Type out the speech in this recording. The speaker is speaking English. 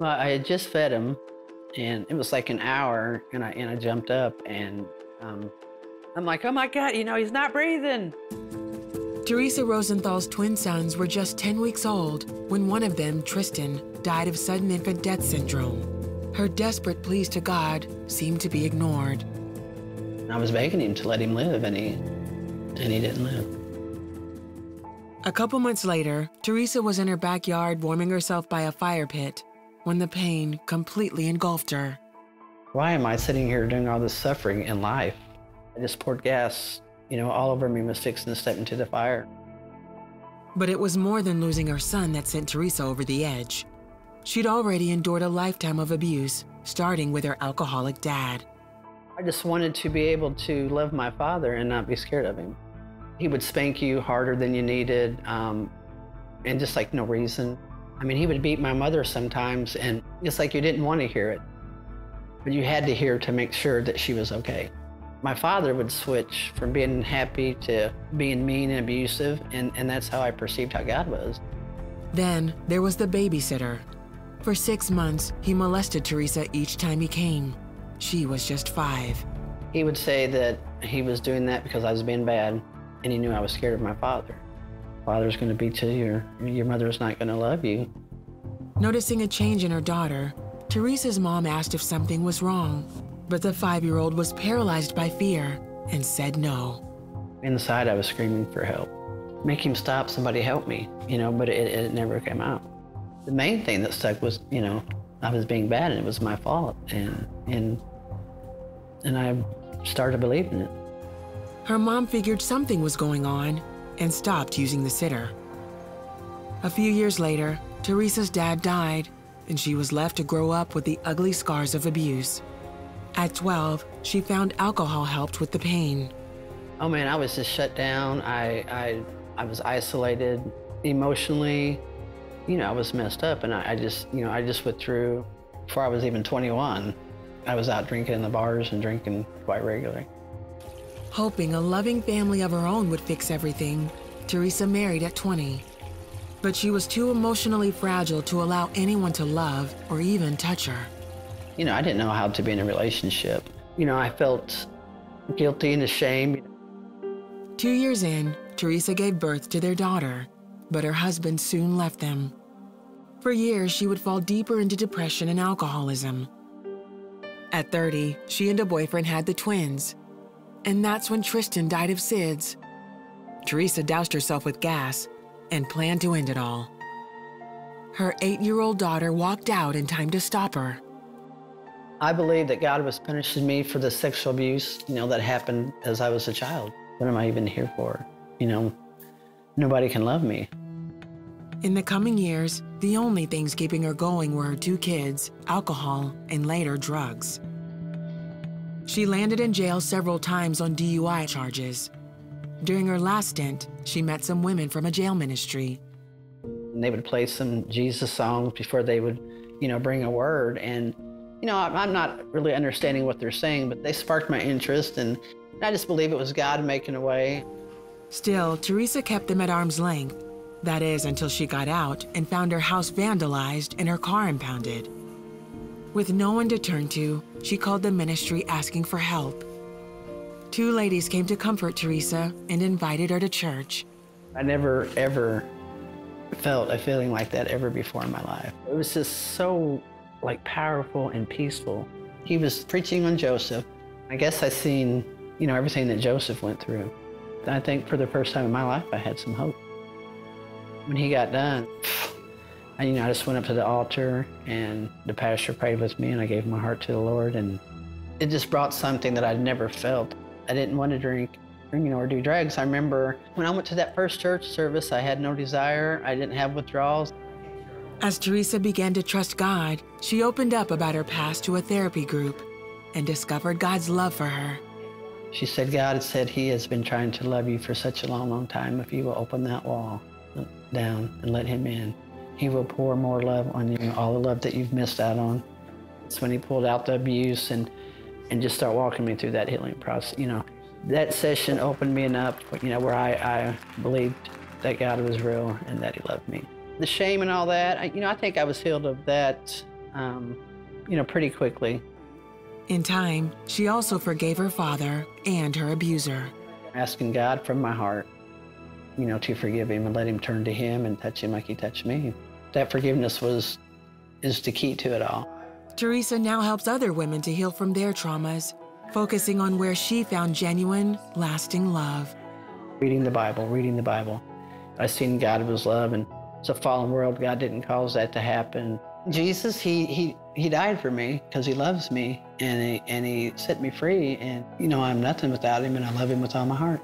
Well, I had just fed him, and it was like an hour, and I jumped up, and um, I'm like, oh my God, he's not breathing. Teresa Rosenthal's twin sons were just 10 weeks old when one of them, Tristan, died of sudden infant death syndrome. Her desperate pleas to God seemed to be ignored. I was begging him to let him live, and he didn't live. A couple months later, Teresa was in her backyard warming herself by a fire pit when the pain completely engulfed her. Why am I sitting here doing all this suffering in life? I just poured gas, all over me, was fixing to step into the fire. But it was more than losing her son that sent Teresa over the edge. She'd already endured a lifetime of abuse, starting with her alcoholic dad. I just wanted to be able to love my father and not be scared of him. He would spank you harder than you needed, and just like no reason. I mean, he would beat my mother sometimes, and it's like you didn't want to hear it, but you had to hear to make sure that she was okay. My father would switch from being happy to being mean and abusive, and that's how I perceived how God was. Then there was the babysitter. For 6 months, he molested Teresa each time he came. She was just 5. He would say that he was doing that because I was being bad, and he knew I was scared of my father. Father's going to beat you, your mother's not going to love you. Noticing a change in her daughter, Teresa's mom asked if something was wrong, but the 5-year-old was paralyzed by fear and said no. Inside, I was screaming for help. Make him stop, somebody help me, but it never came out. The main thing that stuck was, I was being bad and it was my fault, and I started believing it. Her mom figured something was going on and stopped using the sitter. A few years later, Teresa's dad died, and she was left to grow up with the ugly scars of abuse. At 12, she found alcohol helped with the pain. Oh man, I was just shut down. I was isolated emotionally. I was messed up, and I just withdrew. Before I was even 21, I was out drinking in the bars and drinking quite regularly. Hoping a loving family of her own would fix everything, Teresa married at 20. But she was too emotionally fragile to allow anyone to love or even touch her. I didn't know how to be in a relationship. I felt guilty and ashamed. 2 years in, Teresa gave birth to their daughter, but her husband soon left them. For years, she would fall deeper into depression and alcoholism. At 30, she and a boyfriend had the twins. And that's when Tristan died of SIDS. Teresa doused herself with gas and planned to end it all. Her 8-year-old daughter walked out in time to stop her. I believe that God was punishing me for the sexual abuse, that happened as I was a child. What am I even here for? Nobody can love me. In the coming years, the only things keeping her going were her 2 kids, alcohol, and later drugs. She landed in jail several times on DUI charges. During her last stint, she met some women from a jail ministry. And they would play some Jesus songs before they would, bring a word. And, I'm not really understanding what they're saying, but they sparked my interest, and I just believe it was God making a way. Still, Teresa kept them at arm's length. That is, until she got out and found her house vandalized and her car impounded. With no one to turn to, she called the ministry asking for help. 2 ladies came to comfort Teresa and invited her to church. I never, ever felt a feeling like that ever before in my life. It was just so, powerful and peaceful. He was preaching on Joseph. I guess I seen, everything that Joseph went through. I think for the first time in my life, I had some hope. When he got done, I just went up to the altar, and the pastor prayed with me, and I gave my heart to the Lord, and it just brought something that I'd never felt. I didn't want to drink, or do drugs. I remember when I went to that first church service, I had no desire. I didn't have withdrawals. As Teresa began to trust God, she opened up about her past to a therapy group and discovered God's love for her. She said, God said he has been trying to love you for such a long, long time. If you will open that wall down and let him in, he will pour more love on you, all the love that you've missed out on. It's when he pulled out the abuse and just started walking me through that healing process. That session opened me up, where I believed that God was real and that he loved me. The shame and all that, I think I was healed of that pretty quickly. In time, she also forgave her father and her abuser. Asking God from my heart, to forgive him and let him turn to him and touch him like he touched me. That forgiveness is the key to it all. Teresa now helps other women to heal from their traumas, focusing on where she found genuine, lasting love. Reading the Bible. I seen God was love, and it's a fallen world. God didn't cause that to happen. Jesus, he died for me because he loves me, and he set me free, and I'm nothing without him, and I love him with all my heart.